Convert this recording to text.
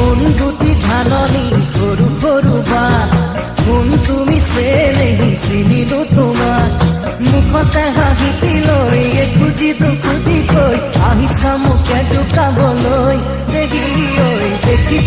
কোন দুটি ধাননি সৰু সৰু বাট কোন তুমি চেনেহি চিনিলো তোমাক মুখতে হাঁহিটি লৈ খুজি দুখুজি কৈ আহিছা মোকে জোকাবলৈ দেখি ঐ দেখি